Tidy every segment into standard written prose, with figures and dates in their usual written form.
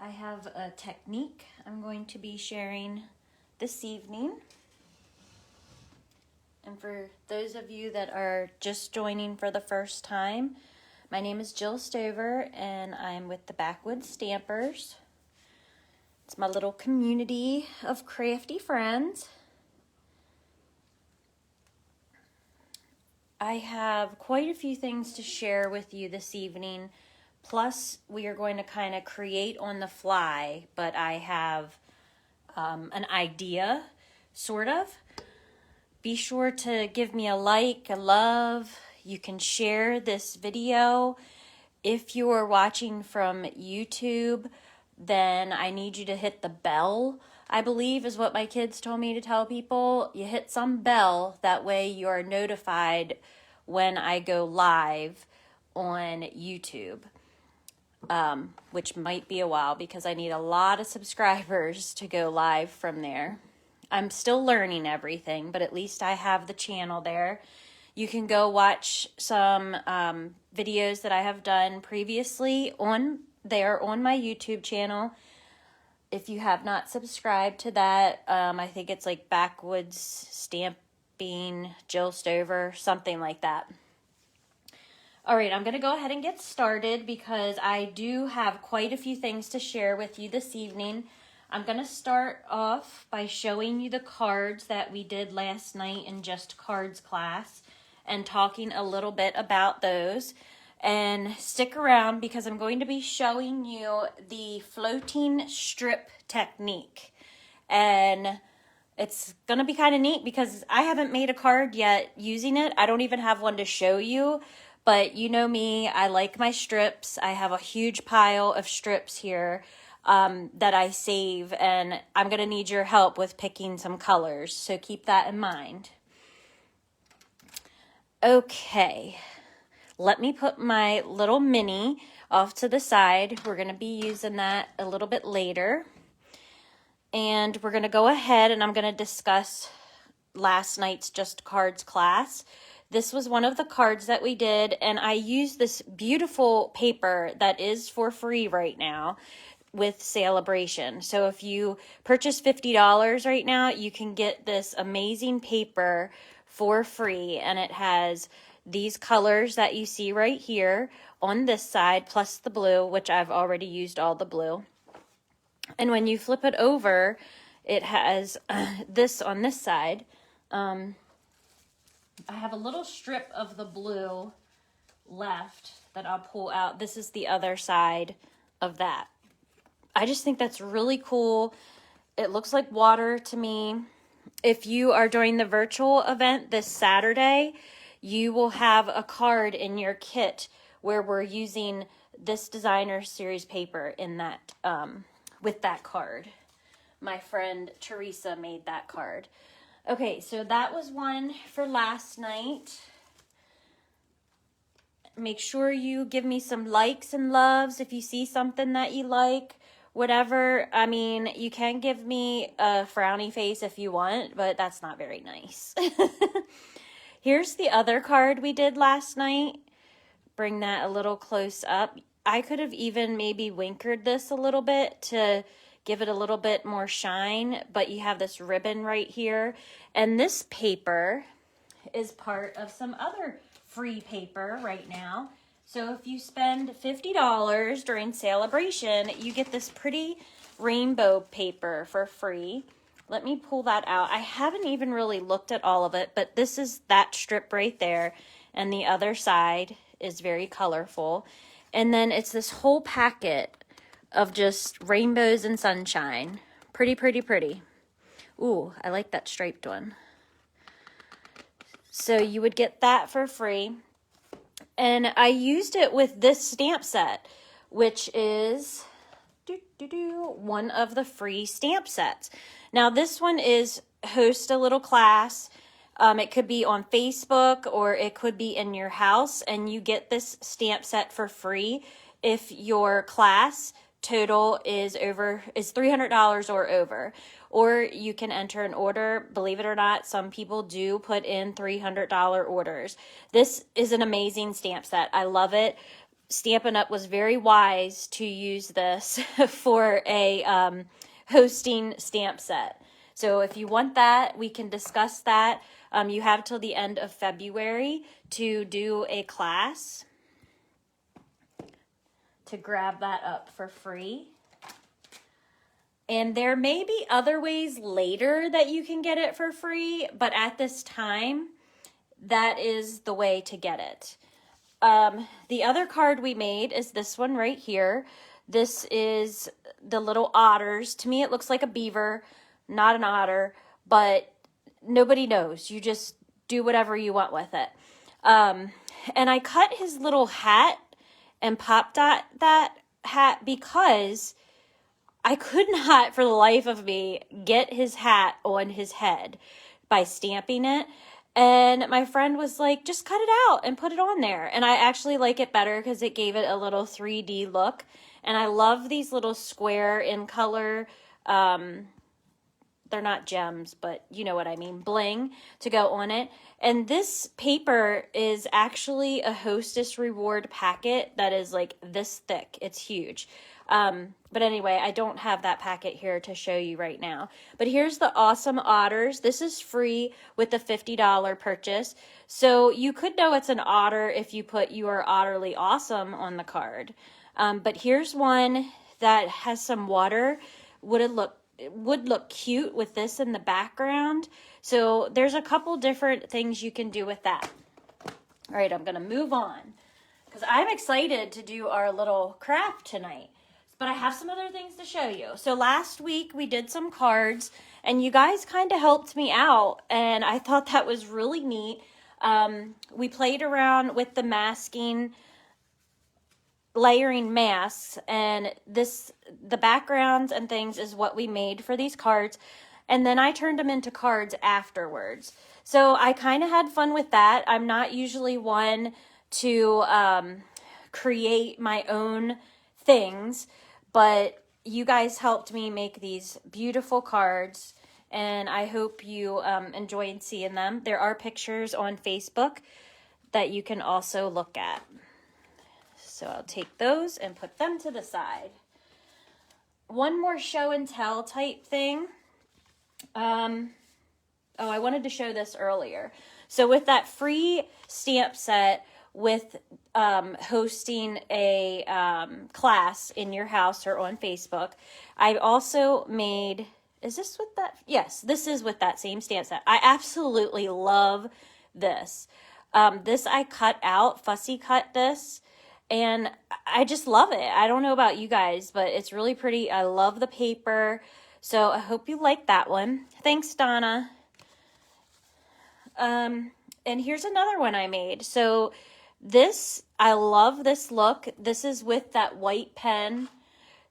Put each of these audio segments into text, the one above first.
I have a technique I'm going to be sharing this evening. And for those of you that are just joining for the first time, my name is Jill Stover and I'm with the Backwoods Stampers. It's my little community of crafty friends. I have quite a few things to share with you this evening. Plus, we are going to kind of create on the fly, but I have an idea, sort of. Be sure to give me a like, a love. You can share this video. If you are watching from YouTube, then I need you to hit the bell, I believe is what my kids told me to tell people. You hit some bell, that way you are notified when I go live on YouTube. Which might be a while because I need a lot of subscribers to go live from there. I'm still learning everything, but at least I have the channel there. You can go watch some videos that I have done previously on my YouTube channel. If you have not subscribed to that, I think it's like Backwoods Stamping Jill Stover, something like that. All right, I'm going to go ahead and get started because I do have quite a few things to share with you this evening. I'm going to start off by showing you the cards that we did last night in Just Cards class and talking a little bit about those. And stick around because I'm going to be showing you the floating strip technique. And it's going to be kind of neat because I haven't made a card yet using it. I don't even have one to show you. But you know me, I like my strips. I have a huge pile of strips here that I save, and I'm going to need your help with picking some colors, so keep that in mind. Okay, let me put my little mini off to the side. We're going to be using that a little bit later. And we're going to go ahead and I'm going to discuss last night's Just Cards class. This was one of the cards that we did, and I used this beautiful paper that is for free right now with Celebration. So if you purchase $50 right now, you can get this amazing paper for free, and it has these colors that you see right here on this side, plus the blue, which I've already used all the blue. And when you flip it over, it has this on this side. I have a little strip of the blue left that I'll pull out. This is the other side of that. I just think that's really cool. It looks like water to me. If you are doing the virtual event this Saturday, you will have a card in your kit where we're using this designer series paper in that with that card. My friend Teresa made that card. Okay, so that was one for last night. Make sure you give me some likes and loves if you see something that you like. Whatever, I mean, you can give me a frowny face if you want, but that's not very nice. Here's the other card we did last night. Bring that a little close up. I could have even maybe winkered this a little bit to give it a little bit more shine, but you have this ribbon right here. And this paper is part of some other free paper right now. So if you spend $50 during Celebration, you get this pretty rainbow paper for free. Let me pull that out. I haven't even really looked at all of it, but this is that strip right there. And the other side is very colorful. And then it's this whole packet of just rainbows and sunshine. Pretty, pretty, pretty. Ooh, I like that striped one. So you would get that for free. And I used it with this stamp set, which is one of the free stamp sets. Now this one is Host a Little Class. It could be on Facebook or it could be in your house, and you get this stamp set for free if your class total is $300 or over. Or you can enter an order. Believe it or not, some people do put in $300 orders. This is an amazing stamp set. I love it. Stampin' Up! Was very wise to use this for a hosting stamp set. So if you want that, we can discuss that. You have till the end of February to do a class to grab that up for free. And there may be other ways later that you can get it for free, but at this time, that is the way to get it. The other card we made is this one right here. This is the little otters. To me, it looks like a beaver, not an otter, but nobody knows. You just do whatever you want with it. And I cut his little hat and popped that hat because I could not, for the life of me, get his hat on his head by stamping it. And my friend was like, just cut it out and put it on there. And I actually like it better because it gave it a little 3D look. And I love these little square in color, they're not gems, but you know what I mean, bling to go on it. And this paper is actually a Hostess reward packet that is like this thick. It's huge. But anyway, I don't have that packet here to show you right now. But here's the awesome otters. This is free with the $50 purchase. So you could know it's an otter if you put "You Are Otterly Awesome" on the card. But here's one that has some water. It would look cute with this in the background. So there's a couple different things you can do with that. All right, I'm going to move on because I'm excited to do our little craft tonight. But I have some other things to show you. So last week we did some cards and you guys kind of helped me out and I thought that was really neat. We played around with the layering masks, and the backgrounds and things is what we made for these cards, and then I turned them into cards afterwards. So I kind of had fun with that. I'm not usually one to create my own things, but you guys helped me make these beautiful cards, and I hope you enjoyed seeing them. There are pictures on Facebook that you can also look at. So I'll take those and put them to the side. One more show and tell type thing. I wanted to show this earlier. So with that free stamp set with hosting a class in your house or on Facebook, I also made, is this with that? Yes, this is with that same stamp set. I absolutely love this. This I cut out, fussy cut this. And I just love it. I don't know about you guys, but it's really pretty. I love the paper. So I hope you like that one. Thanks, Donna. And here's another one I made. So this, I love this look. This is with that white pen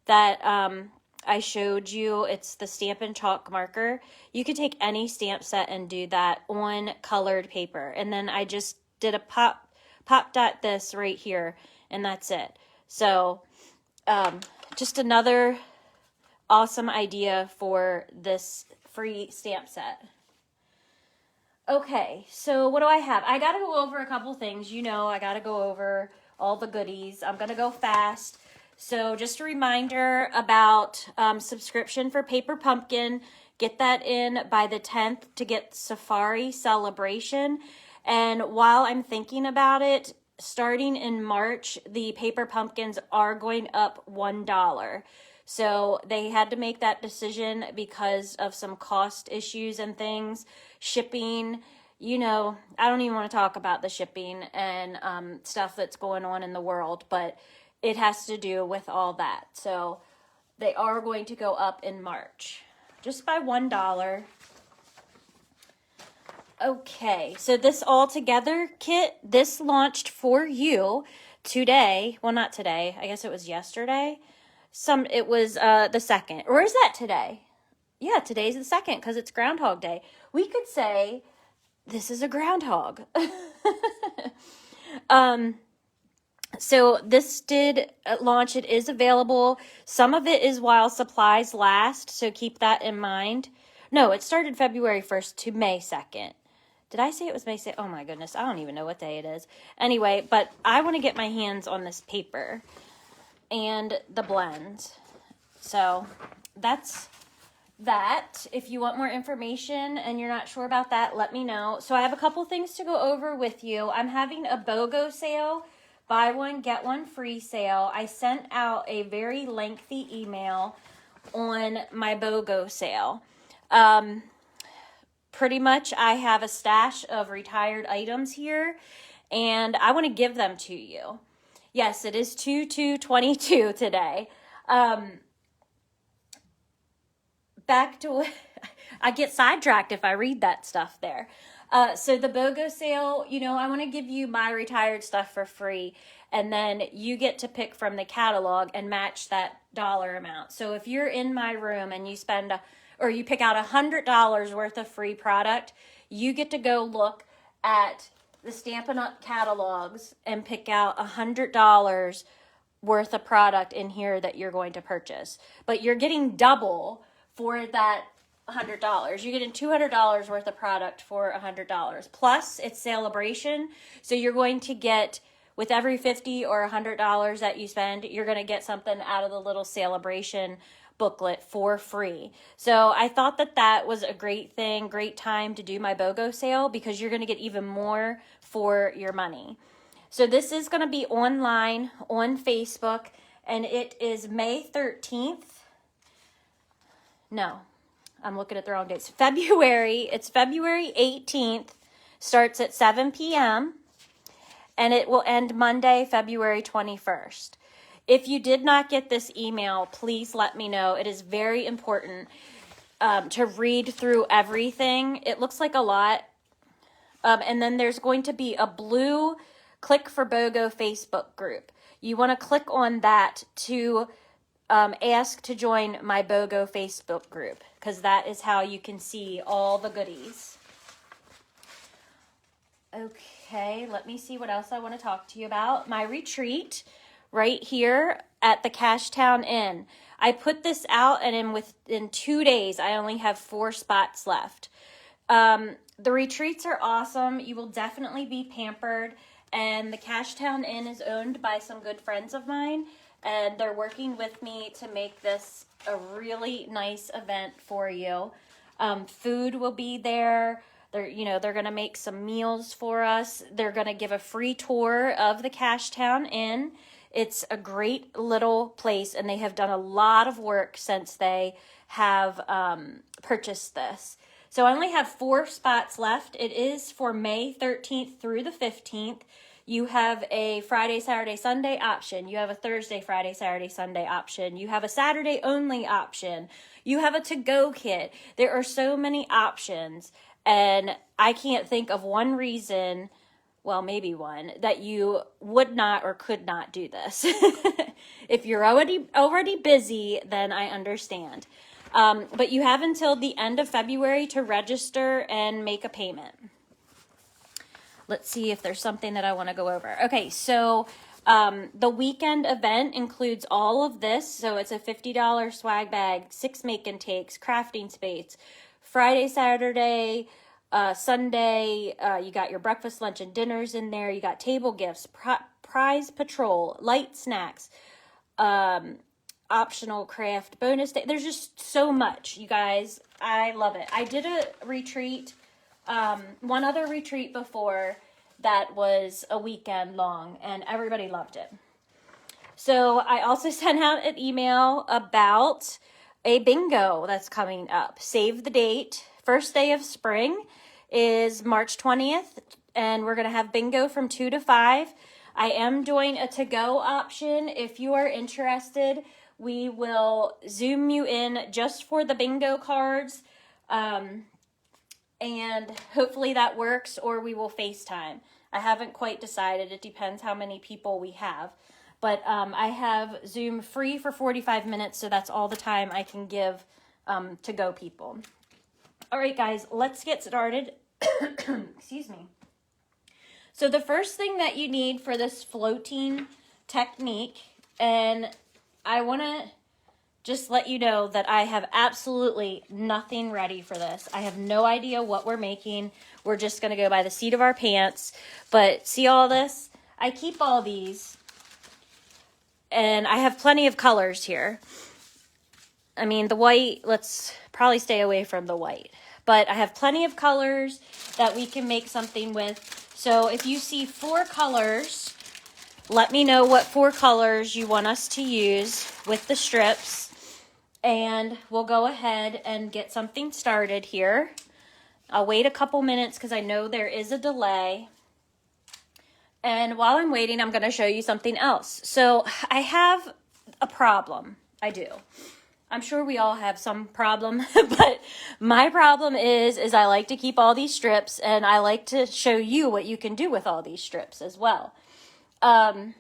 that I showed you. It's the Stampin' Chalk marker. You could take any stamp set and do that on colored paper. And then I just did a pop dot this right here. And that's it. So just another awesome idea for this free stamp set. Okay, so what do I have? I got to go over a couple things. You know, I got to go over all the goodies. I'm going to go fast. So just a reminder about subscription for Paper Pumpkin. Get that in by the 10th to get Safari Celebration. And while I'm thinking about it, starting in March, the Paper Pumpkins are going up $1. So they had to make that decision because of some cost issues and things. Shipping, you know, I don't even want to talk about the shipping and stuff that's going on in the world, but it has to do with all that. So they are going to go up in March, just by $1. Okay, so this All Together kit, this launched for you today. Well, not today. I guess it was yesterday. It was the 2nd. Or is that today? Yeah, today's the 2nd because it's Groundhog Day. We could say this is a groundhog. So this did launch. It is available. Some of it is while supplies last, so keep that in mind. No, it started February 1st to May 2nd. Did I say it was May 6th? Oh my goodness, I don't even know what day it is. Anyway, but I want to get my hands on this paper and the blend. So that's that. If you want more information and you're not sure about that, let me know. So I have a couple things to go over with you. I'm having a BOGO sale, buy one, get one free sale. I sent out a very lengthy email on my BOGO sale. Pretty much I have a stash of retired items here, and I want to give them to you. Yes, it is 2/2/22 today. Back to, I get sidetracked if I read that stuff there. So the BOGO sale, you know, I want to give you my retired stuff for free, and then you get to pick from the catalog and match that dollar amount. So if you're in my room and you spend or you pick out $100 worth of free product, you get to go look at the Stampin' Up! Catalogs and pick out $100 worth of product in here that you're going to purchase. But you're getting double for that $100. You're getting $200 worth of product for $100. Plus, it's celebration, so you're going to get, with every $50 or $100 that you spend, you're going to get something out of the little celebration booklet for free. So I thought that that was a great thing, great time to do my BOGO sale, because you're going to get even more for your money. So this is going to be online on Facebook, and it is May 13th. No, I'm looking at the wrong dates. It's February 18th, starts at 7 p.m., and it will end Monday, February 21st. If you did not get this email, please let me know. It is very important to read through everything. It looks like a lot. And then there's going to be a blue Click for BOGO Facebook group. You want to click on that to ask to join my BOGO Facebook group, because that is how you can see all the goodies. Okay, let me see what else I want to talk to you about. My retreat right here at the Cashtown Inn. I put this out, and within 2 days, I only have 4 spots left. The retreats are awesome. You will definitely be pampered, and the Cashtown Inn is owned by some good friends of mine, and they're working with me to make this a really nice event for you. Food will be there. They're going to make some meals for us. They're going to give a free tour of the Cashtown Inn. It's a great little place, and they have done a lot of work since they have purchased this. So I only have 4 spots left. It is for May 13th through the 15th. You have a Friday, Saturday, Sunday option. You have a Thursday, Friday, Saturday, Sunday option. You have a Saturday only option. You have a to-go kit. There are so many options, and I can't think of one reason, well, maybe one, that you would not or could not do this. If you're already busy, then I understand. But you have until the end of February to register and make a payment. Let's see if there's something that I want to go over. Okay, so the weekend event includes all of this. So it's a $50 swag bag, 6 make and takes, crafting space, Friday, Saturday, Sunday, you got your breakfast, lunch, and dinners in there. You got table gifts, prize patrol, light snacks, optional craft bonus day. There's just so much, you guys. I love it. I did a retreat, one other retreat before that was a weekend long, and everybody loved it. So I also sent out an email about a bingo that's coming up. Save the date. First day of spring is March 20th, and we're going to have bingo from 2 to 5. I am doing a to-go option. If you are interested, we will Zoom you in just for the bingo cards, and hopefully that works, or we will FaceTime. I haven't quite decided. It depends how many people we have. But I have Zoom free for 45 minutes, so that's all the time I can give to-go people. All right, guys, let's get started. Excuse me. So the first thing that you need for this floating technique, and I want to just let you know that I have absolutely nothing ready for this. I have no idea what we're making. We're just going to go by the seat of our pants. But see all this? I keep all these. And I have plenty of colors here. I mean, the white, let's probably stay away from the white. But I have plenty of colors that we can make something with. So if you see 4 colors, let me know what 4 colors you want us to use with the strips. And we'll go ahead and get something started here. I'll wait a couple minutes because I know there is a delay. And while I'm waiting, I'm going to show you something else. So I have a problem. I do. I'm sure we all have some problem, but my problem is I like to keep all these strips, and I like to show you what you can do with all these strips as well. But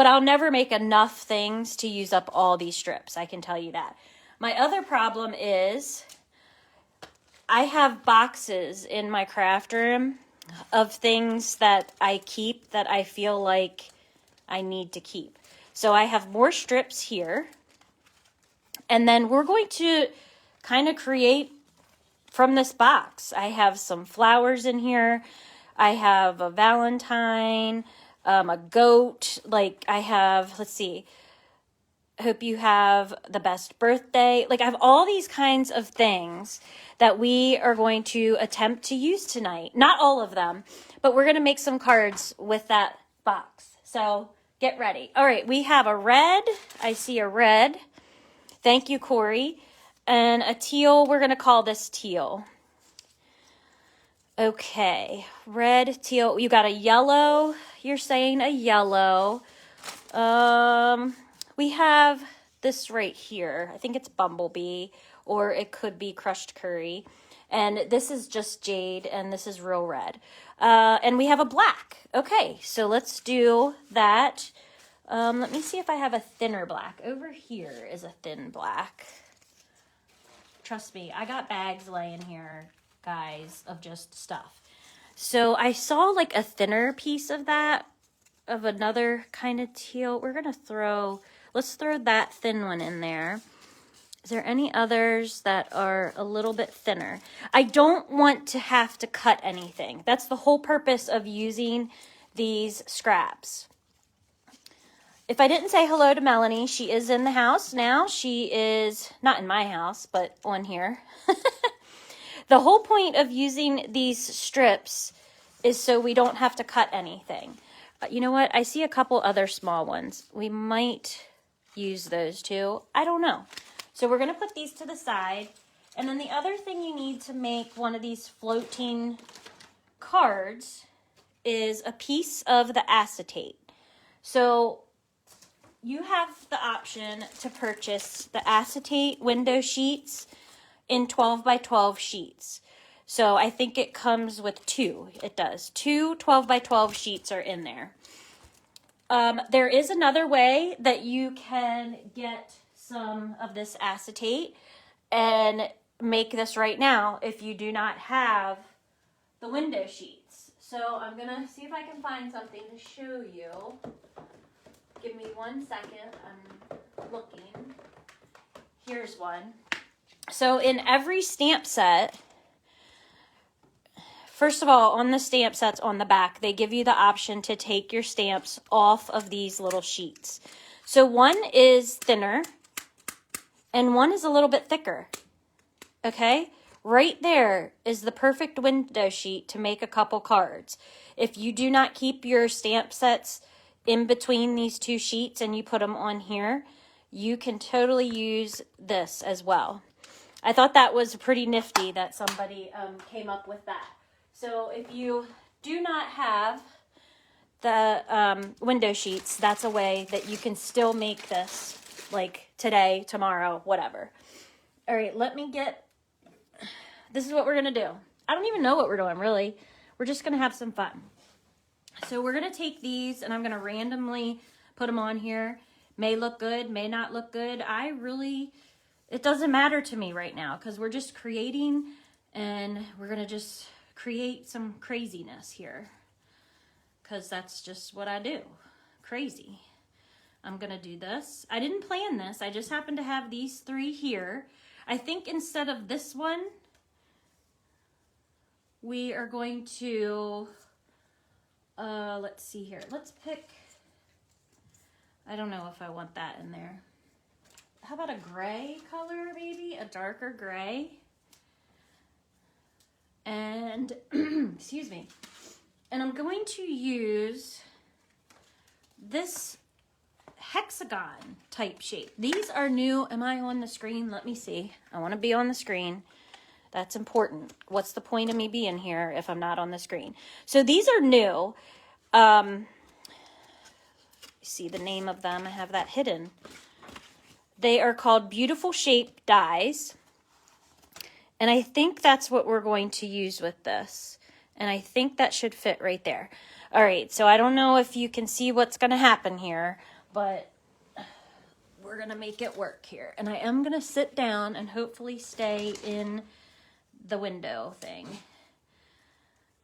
I'll never make enough things to use up all these strips. I can tell you that. My other problem is I have boxes in my craft room of things that I keep that I feel like I need to keep. So I have more strips here. And then we're going to kind of create from this box. I have some flowers in here. I have a Valentine, a goat. Like I have, let's see. Hope you have the best birthday. Like I have all these kinds of things that we are going to attempt to use tonight. Not all of them, but we're going to make some cards with that box. So get ready. All right, we have a red. I see a red. Thank you, Corey. And a teal. We're going to call this teal. Okay, red, teal. You got a yellow. You're saying a yellow. We have this right here. I think it's Bumblebee, or it could be Crushed Curry. And this is just jade, and this is real red. And we have a black. Okay, so let's do that. Let me see if I have a thinner black. Over here is a thin black. Trust me, I got bags laying here, guys, of just stuff. So I saw like a thinner piece of that, of another kind of teal. We're going to let's throw that thin one in there. Is there any others that are a little bit thinner? I don't want to have to cut anything. That's the whole purpose of using these scraps. If I didn't say hello to Melanie, she is in the house now. She is not in my house, but on here. The whole point of using these strips is so we don't have to cut anything. You know what? I see a couple other small ones. We might use those too. I don't know. So we're going to put these to the side. And then the other thing you need to make one of these floating cards is a piece of the acetate. So you have the option to purchase the acetate window sheets in 12 by 12 sheets. So I think it comes with 2. It does. 2 12 by 12 sheets are in there. There is another way that you can get some of this acetate and make this right now if you do not have the window sheets. So I'm going to see if I can find something to show you. Give me 1 second. I'm looking. Here's one. So in every stamp set, first of all, on the stamp sets on the back, they give you the option to take your stamps off of these little sheets. So one is thinner and one is a little bit thicker. Okay? Right there is the perfect window sheet to make a couple cards. If you do not keep your stamp sets in between these 2 sheets and you put them on here, you can totally use this as well. I thought that was pretty nifty that somebody came up with that. So if you do not have the window sheets, that's a way that you can still make this like today, tomorrow, whatever. All right, this is what we're going to do. I don't even know what we're doing, really. We're just going to have some fun. So we're going to take these and I'm going to randomly put them on here. May look good, may not look good. It doesn't matter to me right now because we're just creating and we're going to just create some craziness here because that's just what I do. Crazy. I'm gonna do this. I didn't plan this. I just happened to have these 3 here. I think instead of this one, we are going to, let's see here. Let's pick, I don't know if I want that in there. How about a gray color maybe? A darker gray. And, excuse me. And I'm going to use this hexagon type shape. These are new. Am I on the screen? Let me see. I want to be on the screen. That's important. What's the point of me being here if I'm not on the screen? So these are new. See the name of them. I have that hidden. They are called Beautiful Shape Dies. And I think that's what we're going to use with this. And I think that should fit right there. All right, so I don't know if you can see what's going to happen here, but we're going to make it work here. And I am going to sit down and hopefully stay in the window thing.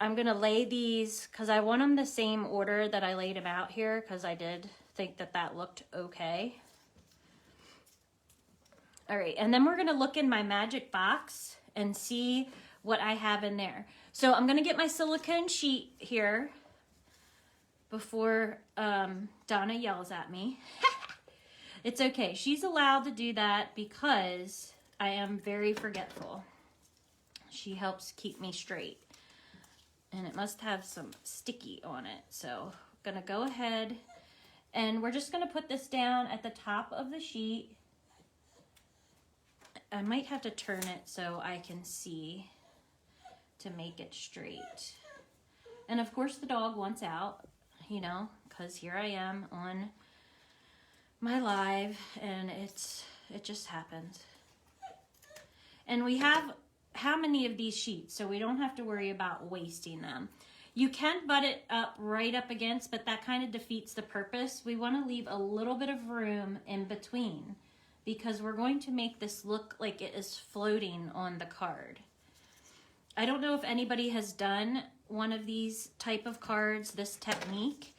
I'm going to lay these because I want them the same order that I laid them out here because I did think that that looked okay. All right, and then we're going to look in my magic box and see what I have in there. So I'm going to get my silicone sheet here before Donna yells at me. It's okay. She's allowed to do that because I am very forgetful. She helps keep me straight. And it must have some sticky on it. So I'm going to go ahead and we're just going to put this down at the top of the sheet. I might have to turn it so I can see to make it straight. And of course the dog wants out, you know, because here I am on my live and it just happens. And we have how many of these sheets, so we don't have to worry about wasting them. You can butt it up right up against, but that kind of defeats the purpose. We want to leave a little bit of room in between because we're going to make this look like it is floating on the card. I don't know if anybody has done one of these type of cards, this technique.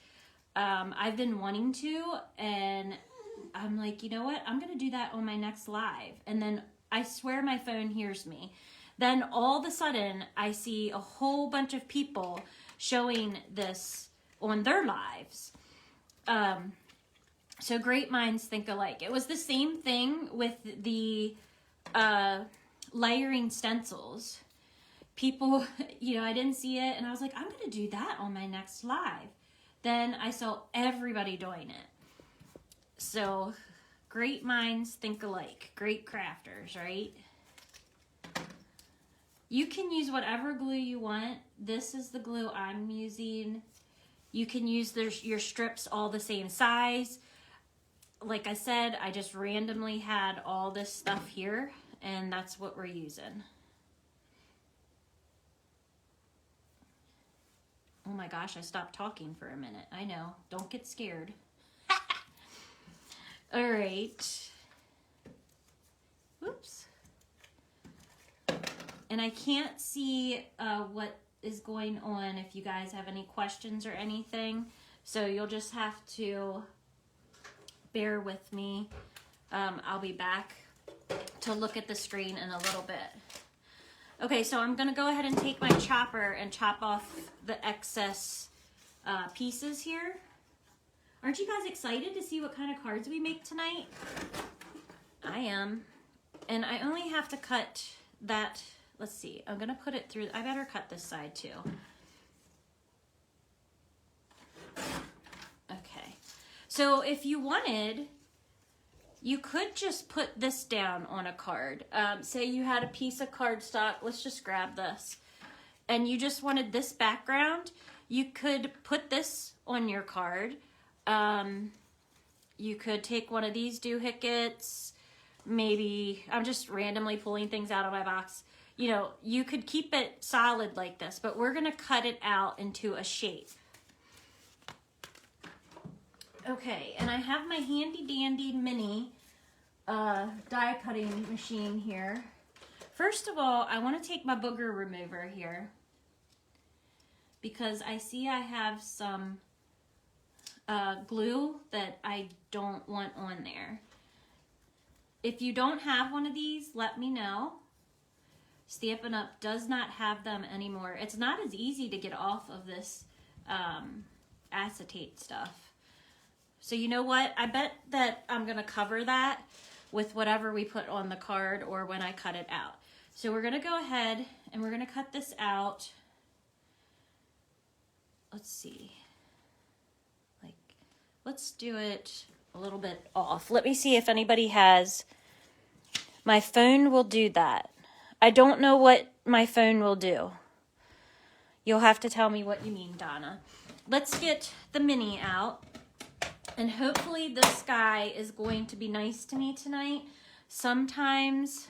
I've been wanting to, and I'm like, you know what? I'm going to do that on my next live. And then I swear my phone hears me. Then all of a sudden, I see a whole bunch of people showing this on their lives. So great minds think alike. It was the same thing with the layering stencils. People, you know, I didn't see it, and I was like, I'm going to do that on my next live. Then I saw everybody doing it. So great minds think alike. Great crafters, right? You can use whatever glue you want. This is the glue I'm using. You can use your strips all the same size. Like I said, I just randomly had all this stuff here, and that's what we're using. Oh my gosh, I stopped talking for a minute. I know. Don't get scared. All right. Whoops. And I can't see what is going on if you guys have any questions or anything. So you'll just have to bear with me. I'll be back to look at the screen in a little bit. Okay, so I'm going to go ahead and take my chopper and chop off the excess pieces here. Aren't you guys excited to see what kind of cards we make tonight? I am. And I only have to cut that. Let's see. I'm going to put it through. I better cut this side too. Okay. So if you wanted, you could just put this down on a card. Say you had a piece of cardstock. Let's just grab this. And you just wanted this background. You could put this on your card. You could take one of these doohickeys. Maybe, I'm just randomly pulling things out of my box. You know, you could keep it solid like this, but we're going to cut it out into a shape. Okay, and I have my handy dandy mini die cutting machine here. First of all, I want to take my booger remover here because I see I have some glue that I don't want on there. If you don't have one of these, let me know. Stampin' Up! Does not have them anymore. It's not as easy to get off of this acetate stuff. So you know what? I bet that I'm going to cover that with whatever we put on the card or when I cut it out. So we're going to go ahead and we're going to cut this out. Let's see. Like, let's do it a little bit off. Let me see if anybody has. My phone will do that. I don't know what my phone will do. You'll have to tell me what you mean, Donna. Let's get the mini out. And hopefully this guy is going to be nice to me tonight. Sometimes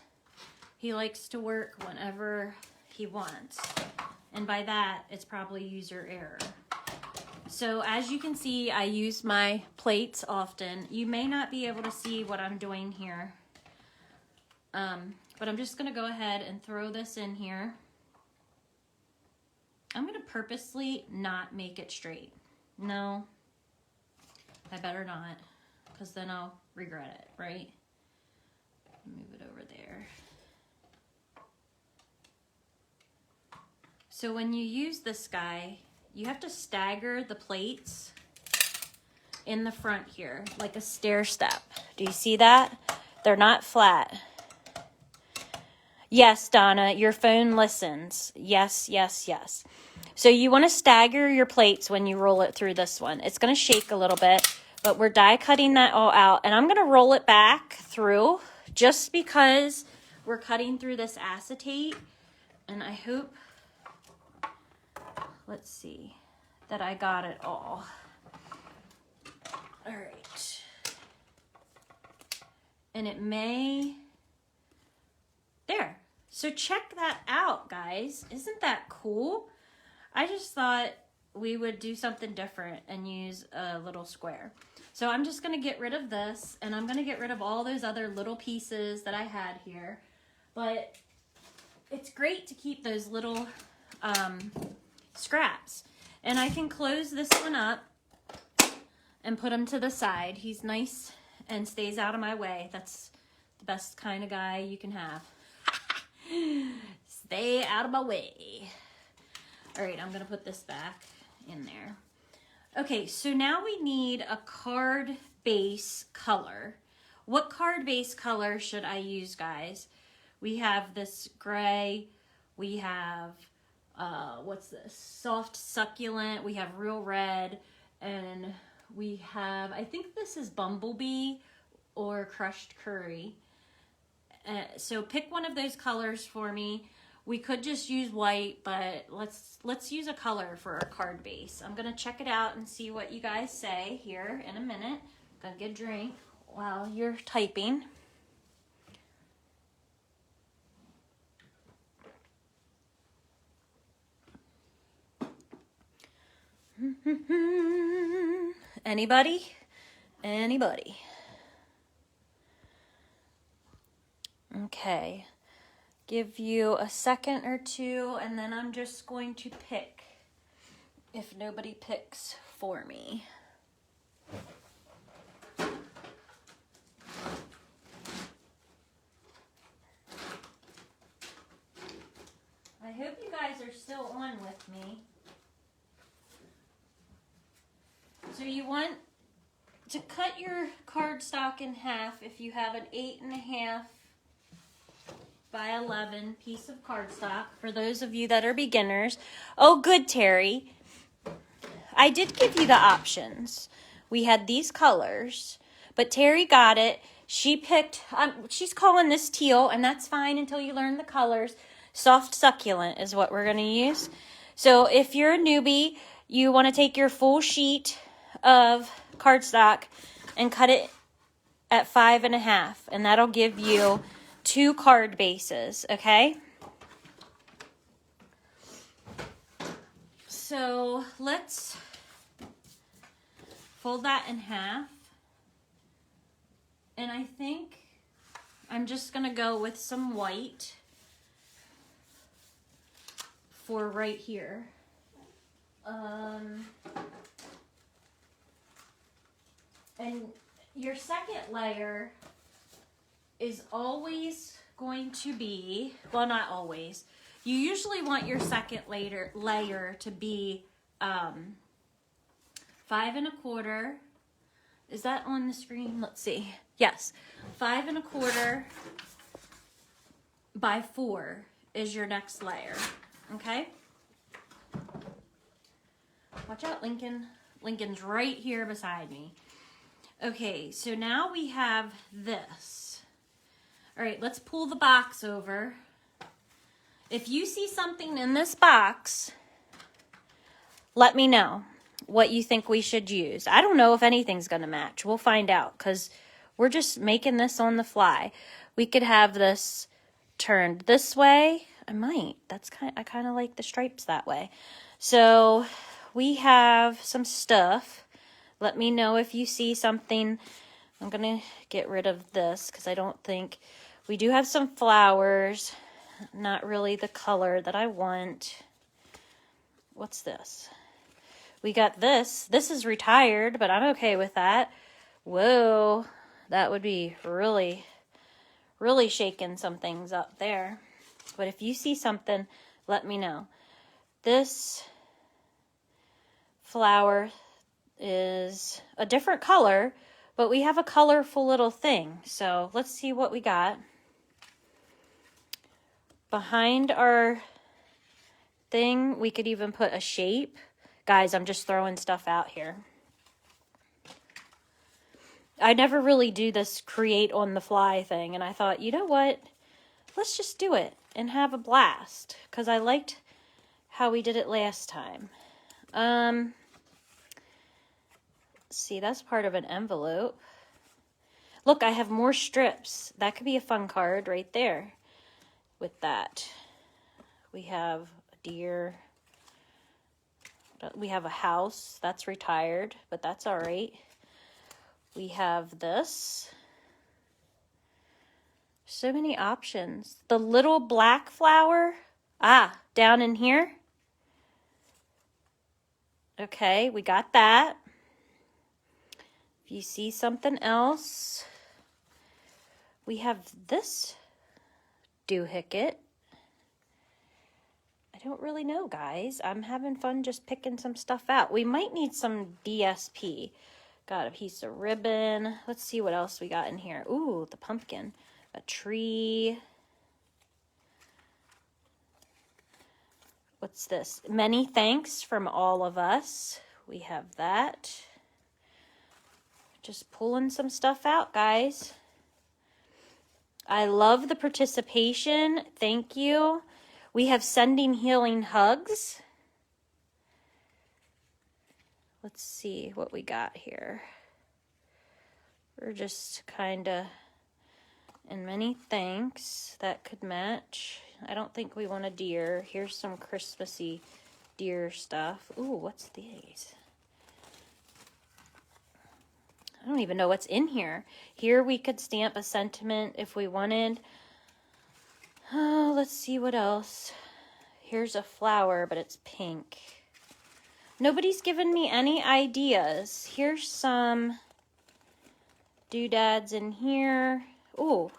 he likes to work whenever he wants. And by that, it's probably user error. So as you can see, I use my plates often. You may not be able to see what I'm doing here. But I'm just going to go ahead and throw this in here. I'm going to purposely not make it straight. No, I better not, because then I'll regret it, right? Move it over there. So when you use this guy, you have to stagger the plates in the front here, like a stair step. Do you see that? They're not flat. Yes, Donna, your phone listens. Yes, yes, yes. So you want to stagger your plates when you roll it through this one. It's going to shake a little bit, but we're die cutting that all out. And I'm going to roll it back through just because we're cutting through this acetate. And I hope, let's see, that I got it all. All right. And it may, there. So check that out, guys. Isn't that cool? I just thought we would do something different and use a little square. So I'm just going to get rid of this, and I'm going to get rid of all those other little pieces that I had here. But it's great to keep those little scraps. And I can close this one up and put him to the side. He's nice and stays out of my way. That's the best kind of guy you can have. Stay out of my way. All right, I'm going to put this back in there. Okay, so now we need a card base color. What card base color should I use, guys? We have this gray. We have, what's this? Soft succulent. We have real red. And we have, I think this is Bumblebee or Crushed Curry. So pick one of those colors for me. We could just use white, but let's use a color for our card base. I'm gonna check it out and see what you guys say here in a minute. I'm gonna get a drink while you're typing. Anybody? Anybody? Okay. Give you a second or two, and then I'm just going to pick if nobody picks for me. I hope you guys are still on with me. So you want to cut your cardstock in half if you have an 8.5 by 11 piece of cardstock, for those of you that are beginners. Oh, good, Terry. I did give you the options. We had these colors, but Terry got it. She picked, she's calling this teal, and that's fine until you learn the colors. Soft succulent is what we're going to use. So if you're a newbie, you want to take your full sheet of cardstock and cut it at 5.5, and that'll give you 2 card bases, okay? So let's fold that in half. And I think I'm just gonna go with some white for right here. And your second layer is always going to be, well, not always. You usually want your second layer to be 5 1/4. Is that on the screen? Let's see. Yes, 5 1/4 by 4 is your next layer. Okay. Watch out, Lincoln. Lincoln's right here beside me. Okay, so now we have this. All right, let's pull the box over. If you see something in this box, let me know what you think we should use. I don't know if anything's going to match. We'll find out because we're just making this on the fly. We could have this turned this way. I might. I kind of like the stripes that way. So we have some stuff. Let me know if you see something. I'm going to get rid of this because I don't think... We do have some flowers. Not really the color that I want. What's this? We got this. This is retired, but I'm okay with that. Whoa. That would be really, really shaking some things up there. But if you see something, let me know. This flower is a different color, but we have a colorful little thing. So let's see what we got. Behind our thing, we could even put a shape. Guys, I'm just throwing stuff out here. I never really do this create on the fly thing, and I thought, you know what? Let's just do it and have a blast, because I liked how we did it last time. Let's see, that's part of an envelope. Look, I have more strips. That could be a fun card right there. With that, we have a deer. We have a house that's retired, but that's all right. We have this. So many options. The little black flower. Down in here. Okay, we got that. If you see something else, we have this doohickey. I don't really know, guys. I'm having fun just picking some stuff out. We might need some DSP. Got a piece of ribbon. Let's see what else we got in here. Ooh, the pumpkin. A tree. What's this? Many thanks from all of us. We have that. Just pulling some stuff out, guys. I love the participation. Thank you. We have sending healing hugs. Let's see what we got here. We're just kind of... And many thanks. That could match. I don't think we want a deer. Here's some Christmassy deer stuff. Ooh, what's these? I don't even know what's in here. Here we could stamp a sentiment if we wanted. Oh, let's see what else. Here's a flower, but it's pink. Nobody's given me any ideas. Here's some doodads in here. Oh,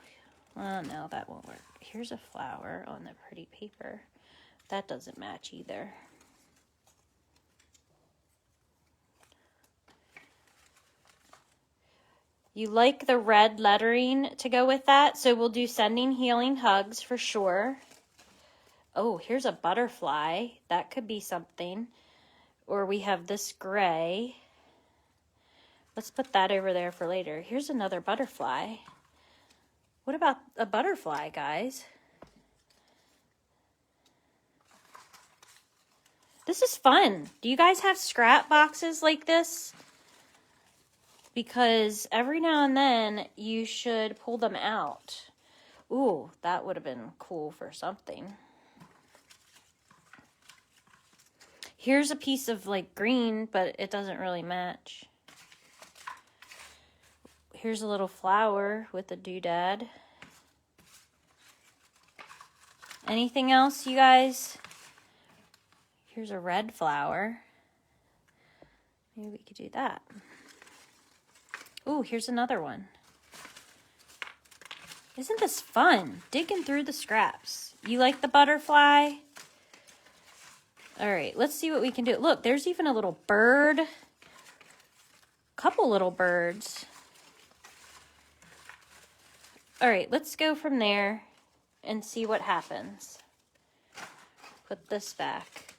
well, no, that won't work. Here's a flower on the pretty paper. That doesn't match either. You like the red lettering to go with that, so we'll do sending healing hugs for sure. Oh, here's a butterfly. That could be something. Or we have this gray. Let's put that over there for later. Here's another butterfly. What about a butterfly, guys? This is fun. Do you guys have scrap boxes like this? Because every now and then you should pull them out. Ooh, that would have been cool for something. Here's a piece of like green, but it doesn't really match. Here's a little flower with a doodad. Anything else, you guys? Here's a red flower. Maybe we could do that. Ooh, here's another one. Isn't this fun? Digging through the scraps. You like the butterfly? All right, let's see what we can do. Look, there's even a little bird. Couple little birds. All right, let's go from there and see what happens. Put this back.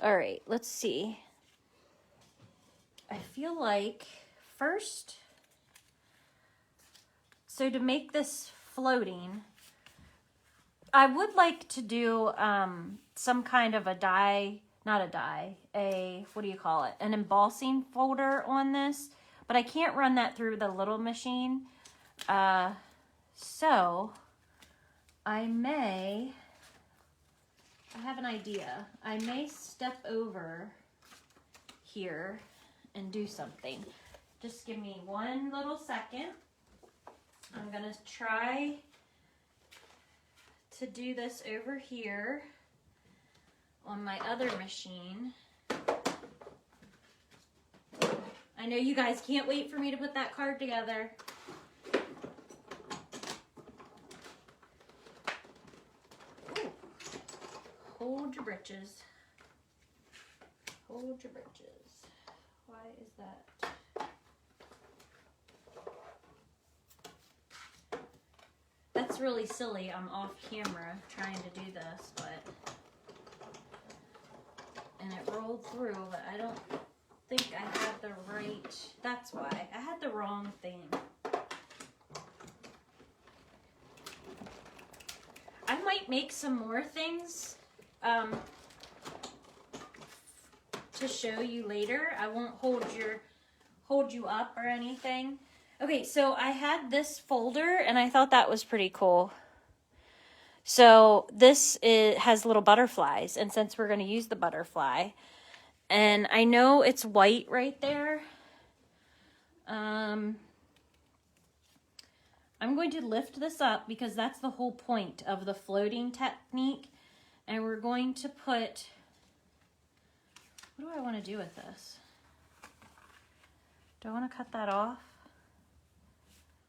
All right, let's see. I feel like first, so to make this floating, I would like to do some kind of a dye, not a dye, what do you call it? An embossing folder on this, but I can't run that through the little machine. So I have an idea. I may step over here and do something. Just give me one little second. I'm gonna try to do this over here on my other machine. I know you guys can't wait for me to put that card together. Ooh. Hold your britches. Hold your britches. Why is that? That's really silly. I'm off camera trying to do this, and it rolled through, but I don't think I had the right, that's why. I had the wrong thing. I might make some more things to show you later. I won't hold you up or anything. Okay, so I had this folder and I thought that was pretty cool. So this has little butterflies, and since we're going to use the butterfly, and I know it's white right there, I'm going to lift this up because that's the whole point of the floating technique, and we're going to put, what do I want to do with this? Do I want to cut that off?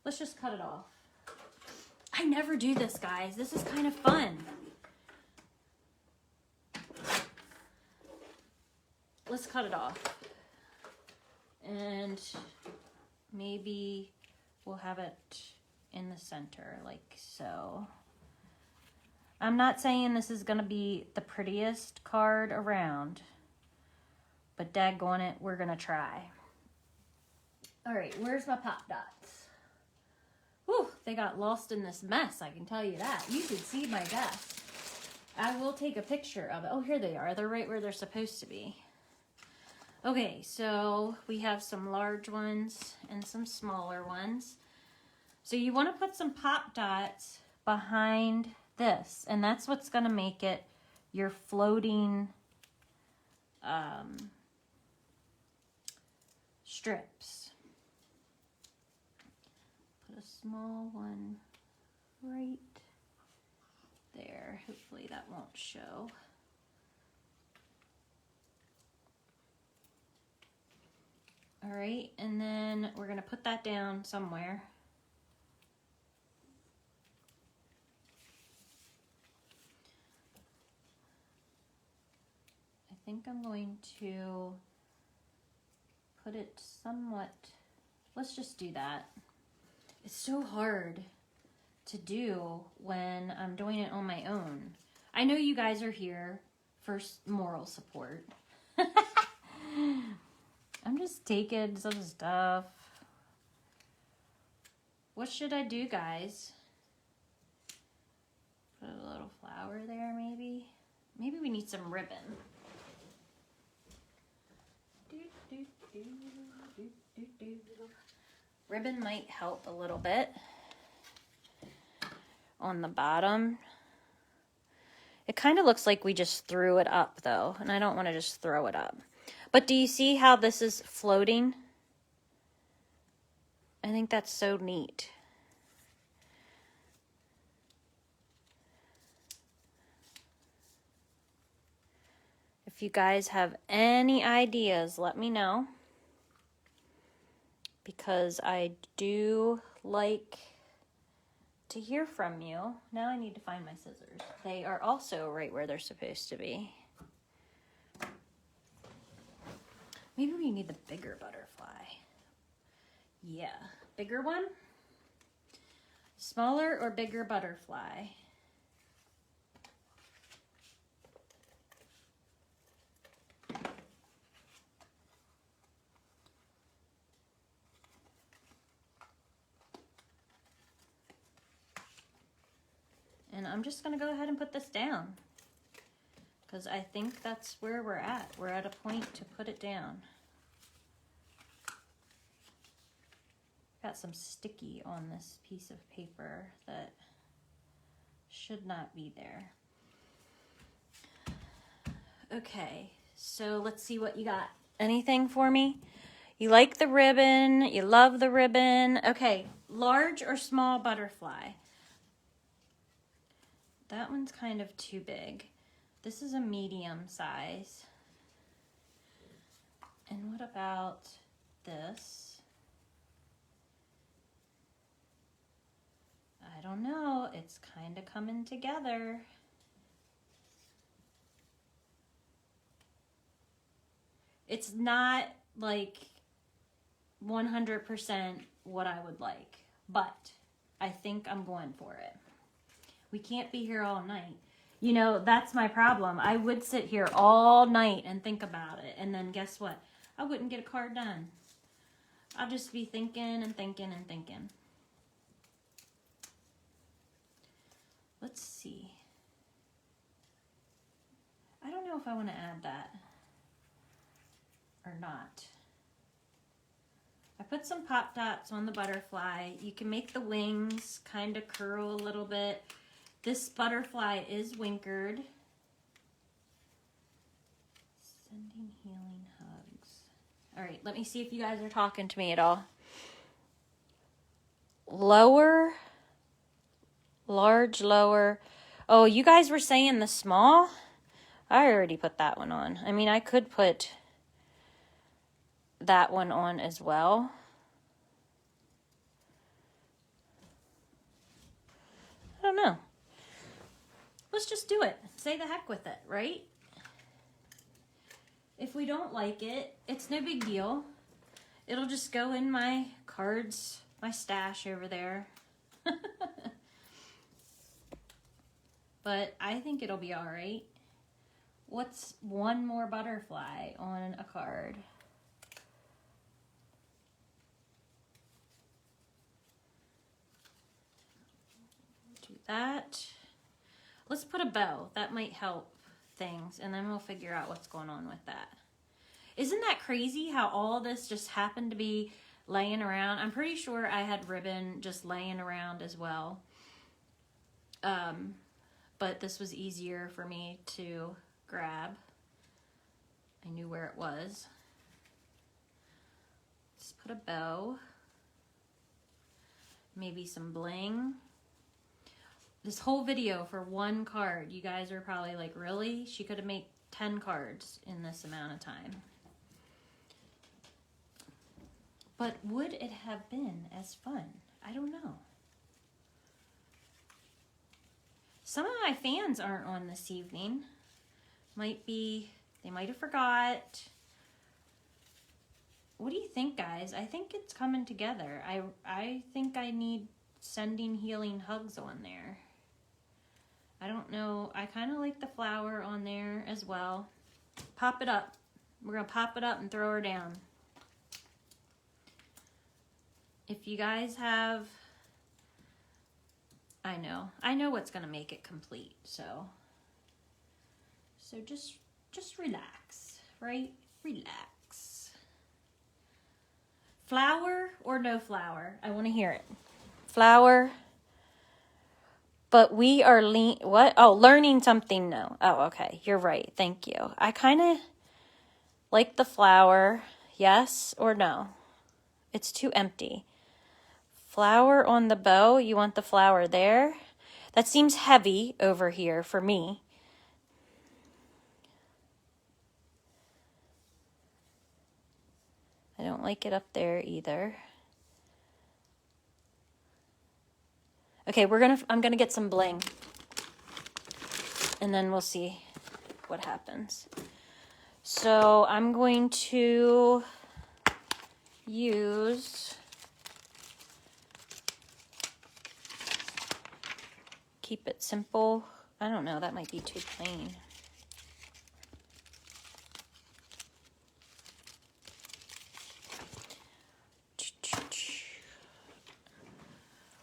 Let's just cut it off. I never do this, guys. This is kind of fun. Let's cut it off. And maybe we'll have it in the center, like so. I'm not saying this is going to be the prettiest card around, but daggone it, we're going to try. All right, where's my pop dots? Whew, they got lost in this mess, I can tell you that. You should see my desk. I will take a picture of it. Oh, here they are. They're right where they're supposed to be. Okay, so we have some large ones and some smaller ones. So you want to put some pop dots behind this, and that's what's going to make it your floating strips. Put a small one right there. Hopefully that won't show. All right, and then we're going to put that down somewhere. I think I'm going to put it somewhat, let's just do that. It's so hard to do when I'm doing it on my own. I know you guys are here for moral support. I'm just taking some stuff. What should I do, guys? Put a little flower there, maybe? Maybe we need some ribbon. Ribbon might help a little bit on the bottom. It kind of looks like we just threw it up, though, and I don't want to just throw it up. But do you see how this is floating? I think that's so neat. It If you guys have any ideas, let me know. Because I do like to hear from you. Now I need to find my scissors. They are also right where they're supposed to be. Maybe we need the bigger butterfly. Yeah, bigger one? Smaller or bigger butterfly? And I'm just gonna go ahead and put this down because I think that's where we're at. We're at a point to put it down. Got some sticky on this piece of paper that should not be there. Okay, so let's see what you got. Anything for me? You like the ribbon, you love the ribbon. Okay, large or small butterfly? That one's kind of too big. This is a medium size. And what about this? I don't know, it's kind of coming together. It's not like 100% what I would like, but I think I'm going for it. We can't be here all night. You know, that's my problem. I would sit here all night and think about it, and then guess what? I wouldn't get a card done. I'll just be thinking and thinking and thinking. Let's see. I don't know if I want to add that or not. I put some pop dots on the butterfly. You can make the wings kind of curl a little bit. This butterfly is winkered. Sending healing hugs. All right, let me see if you guys are talking to me at all. Lower, large, lower. Oh, you guys were saying the small? I already put that one on. I mean, I could put that one on as well. I don't know. Let's just do it. Say the heck with it, right? If we don't like it, it's no big deal. It'll just go in my cards, my stash over there. But I think it'll be all right. What's one more butterfly on a card? Do that. Let's put a bow. That might help things, and then we'll figure out what's going on with that. Isn't that crazy how all this just happened to be laying around? I'm pretty sure I had ribbon just laying around as well. But this was easier for me to grab. I knew where it was. Just put a bow. Maybe some bling. This whole video for one card, you guys are probably like, really? She could have made 10 cards in this amount of time. But would it have been as fun? I don't know. Some of my fans aren't on this evening. They might have forgot. What do you think, guys? I think it's coming together. I think I need sending healing hugs on there. I don't know. I kind of like the flower on there as well. Pop it up. We're going to pop it up and throw her down. If you guys have... I know what's going to make it complete. So just relax, right? Relax. Flower or no flower? I want to hear it. Flower. But we are what? Oh, learning something new. Oh, okay. You're right. Thank you. I kind of like the flower. Yes or no? It's too empty. Flower on the bow. You want the flower there? That seems heavy over here for me. don't like it up there either. Okay, I'm gonna get some bling. And then we'll see what happens. So I'm going to use, keep it simple. I don't know, that might be too plain.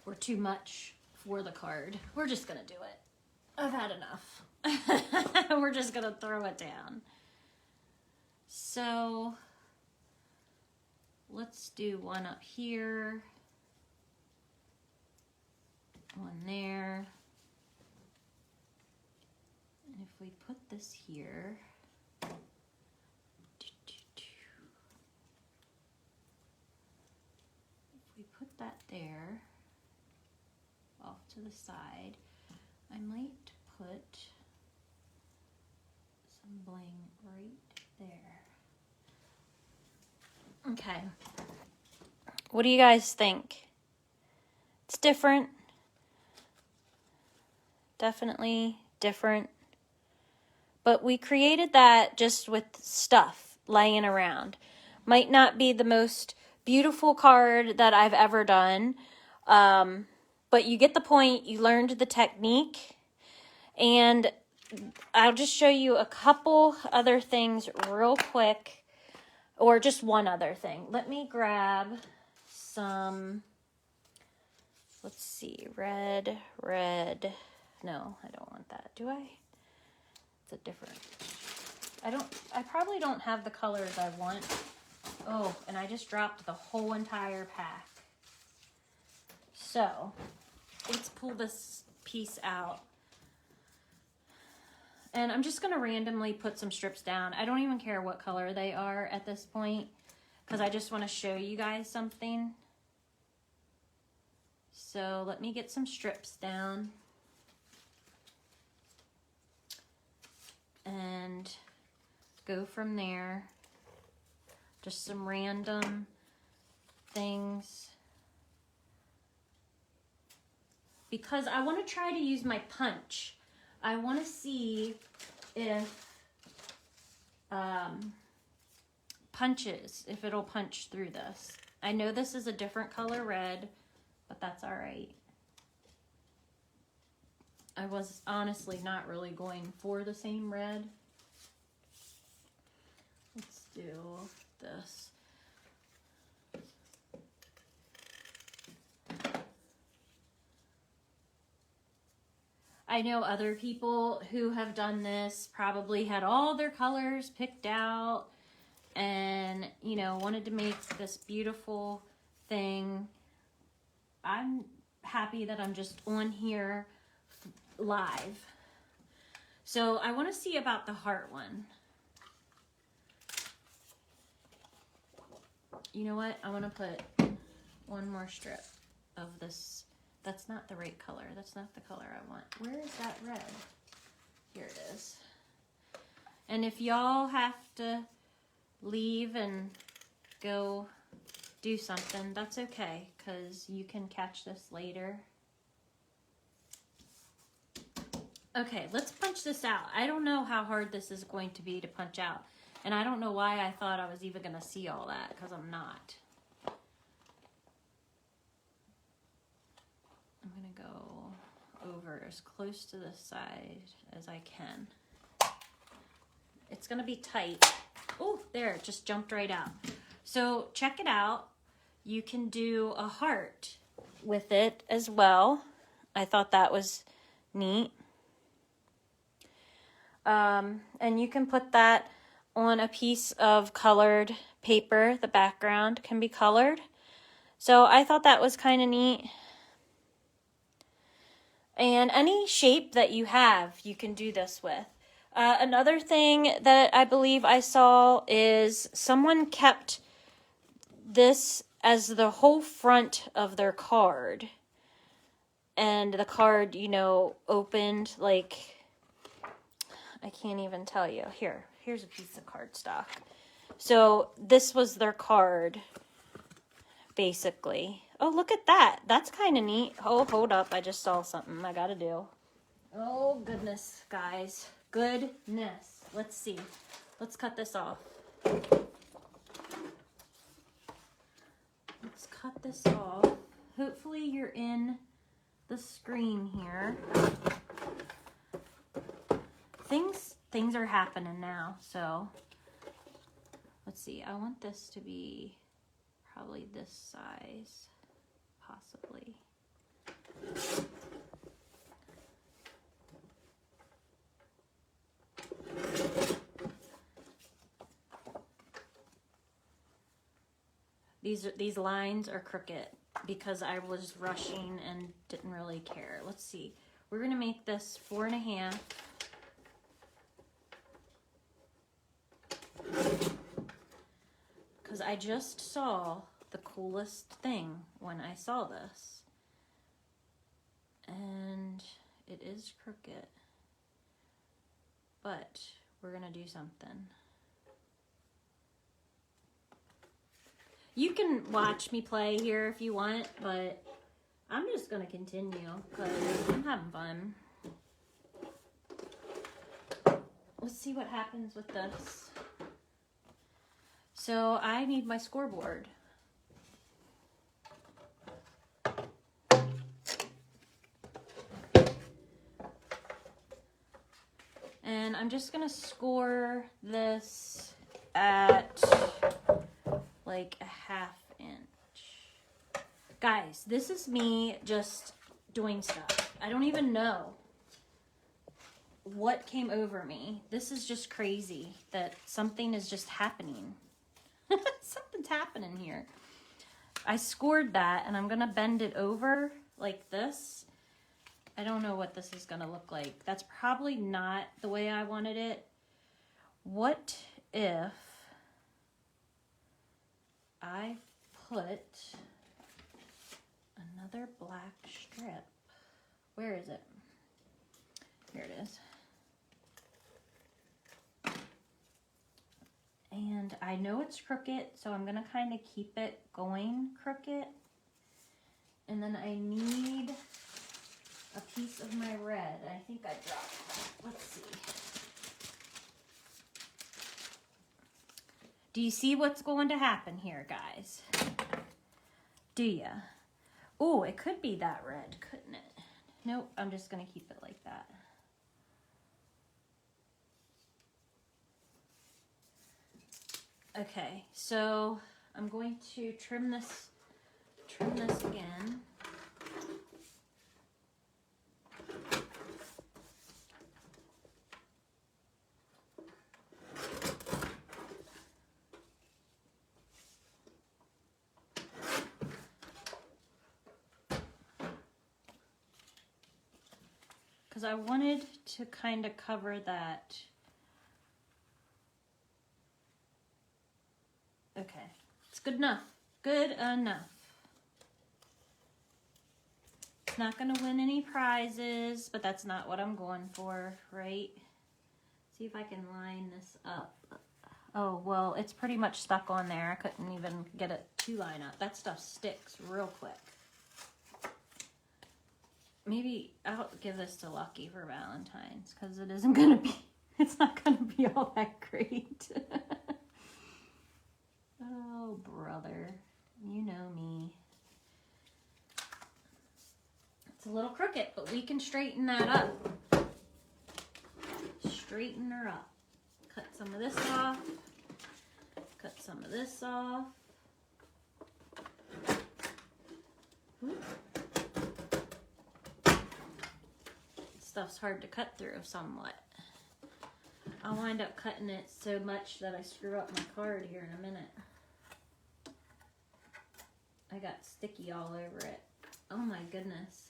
Or too much for the card. We're just gonna do it. I've had enough. We're just gonna throw it down. So let's do one up here, one there. And if we put this here, if we put that there, off to the side, I might put some bling right there. Okay. What do you guys think? It's different. Definitely different. But we created that just with stuff laying around. Might not be the most beautiful card that I've ever done. But you get the point. You learned the technique. And I'll just show you a couple other things real quick. Or just one other thing. Let me grab some, let's see, red. No, I don't want that. Do I? It's a different, I probably don't have the colors I want. Oh, and I just dropped the whole entire pack. So, let's pull this piece out. And I'm just going to randomly put some strips down. I don't even care what color they are at this point, because I just want to show you guys something. So let me get some strips down. And go from there. Just some random things. Because I want to try to use my punch. I want to see if if it'll punch through this. I know this is a different color red, but that's all right. I was honestly not really going for the same red. Let's do this. I know other people who have done this probably had all their colors picked out and, you know, wanted to make this beautiful thing. I'm happy that I'm just on here live. So I want to see about the heart one. You know what? I want to put one more strip of this. That's not the right color. That's not the color I want. Where is that red? Here it is. And if y'all have to leave and go do something, that's okay, because you can catch this later. Okay, let's punch this out. I don't know how hard this is going to be to punch out. And I don't know why I thought I was even going to see all that, because I'm not. I'm going to go over as close to this side as I can. It's going to be tight. Oh, there, it just jumped right out. So check it out. You can do a heart with it as well. I thought that was neat. And you can put that on a piece of colored paper. The background can be colored. So I thought that was kind of neat. And any shape that you have, you can do this with. Another thing that I believe I saw is someone kept this as the whole front of their card. And the card, you know, opened like, I can't even tell you. Here's a piece of cardstock. So this was their card, basically. Oh, look at that. That's kind of neat. Oh, hold up. I just saw something I gotta do. Oh, goodness, guys. Goodness. Let's see. Let's cut this off. Let's cut this off. Hopefully you're in the screen here. Things are happening now, so let's see. I want this to be probably this size, possibly. These lines are crooked because I was rushing and didn't really care. Let's see. We're gonna make this 4.5. Because I just saw the coolest thing when I saw this. And it is crooked. But we're gonna do something. You can watch me play here if you want, but I'm just gonna continue because I'm having fun. Let's see what happens with this. So I need my scoreboard. And I'm just gonna score this at like a 1/2 inch. Guys, this is me just doing stuff. I don't even know what came over me. This is just crazy that something is just happening. Something's happening here. I scored that and I'm gonna bend it over like this. I don't know what this is gonna look like. That's probably not the way I wanted it. What if I put another black strip? Where is it? Here it is. And I know it's crooked, so I'm gonna kind of keep it going crooked. And then I need a piece of my red. I think I dropped that. Let's see. Do you see what's going to happen here, guys? Do ya? Oh, it could be that red, couldn't it? Nope, I'm just gonna keep it like that. Okay, so I'm going to trim this again. Because I wanted to kind of cover that. Okay, it's good enough. Good enough. It's not going to win any prizes, but that's not what I'm going for, right? See if I can line this up. Oh, well, it's pretty much stuck on there. I couldn't even get it to line up. That stuff sticks real quick. Maybe I'll give this to Lucky for Valentine's because it isn't going to be, it's not going to be all that great. Oh, brother. You know me. It's a little crooked, but we can straighten that up. Straighten her up. Cut some of this off. Cut some of this off. Oop. Stuff's hard to cut through somewhat. I'll wind up cutting it so much that I screw up my card here in a minute. I got sticky all over it. Oh my goodness.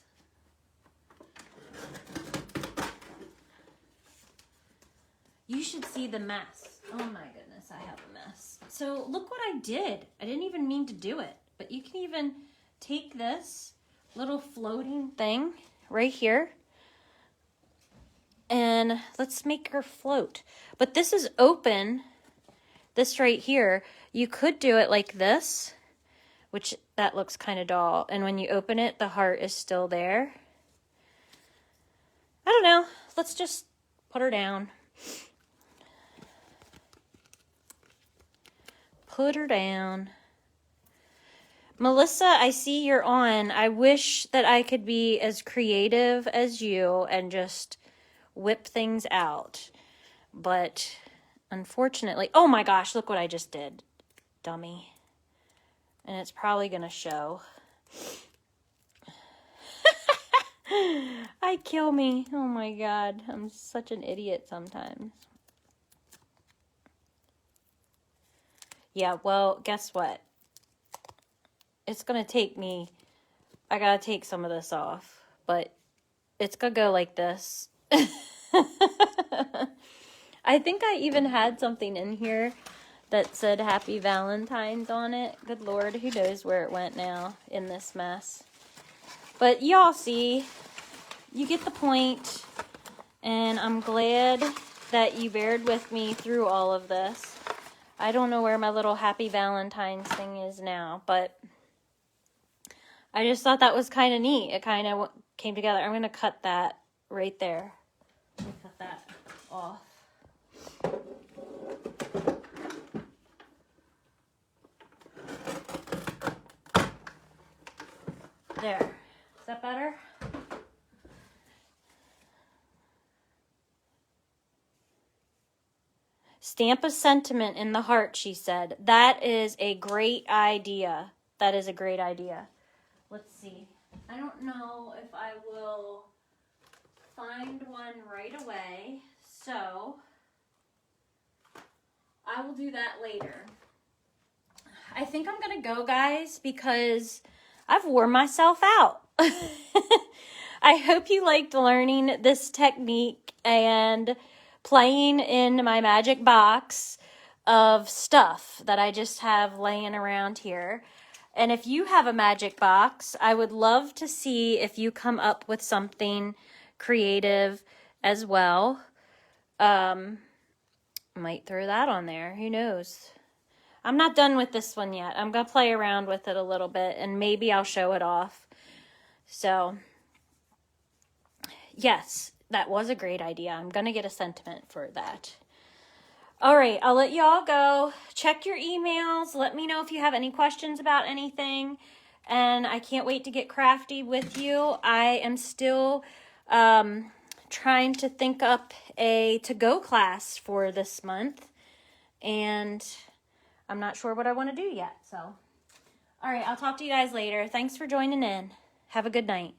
You should see the mess. Oh my goodness, I have a mess. So look what I did. I didn't even mean to do it, but you can even take this little floating thing right here and let's make her float. But this is open this right here, you could do it like this, which that looks kind of dull. And when you open it, the heart is still there. I don't know. Let's just put her down. Put her down. Melissa, I see you're on. I wish that I could be as creative as you and just whip things out. But unfortunately, oh my gosh, look what I just did, dummy. And it's probably going to show. I kill me. Oh my God. I'm such an idiot sometimes. Yeah, well, guess what? It's going to take me, I got to take some of this off, but it's going to go like this. I think I even had something in here that said Happy Valentine's on it. Good Lord, who knows where it went now in this mess. But y'all see, you get the point, and I'm glad that you bared with me through all of this. I don't know where my little Happy Valentine's thing is now, but I just thought that was kind of neat. It kind of came together. I'm going to cut that right there. Let me cut that off. There. Is that better? Stamp a sentiment in the heart, she said. That is a great idea. That is a great idea. Let's see. I don't know if I will find one right away, so I will do that later. I think I'm going to go, guys, because I've wore myself out. I hope you liked learning this technique and playing in my magic box of stuff that I just have laying around here. And if you have a magic box, I would love to see if you come up with something creative as well. Might throw that on there. Who knows? I'm not done with this one yet. I'm going to play around with it a little bit, and maybe I'll show it off. So, yes, that was a great idea. I'm going to get a sentiment for that. All right, I'll let you all go. Check your emails. Let me know if you have any questions about anything. And I can't wait to get crafty with you. I am still trying to think up a to-go class for this month. And I'm not sure what I want to do yet. So, all right, I'll talk to you guys later. Thanks for joining in. Have a good night.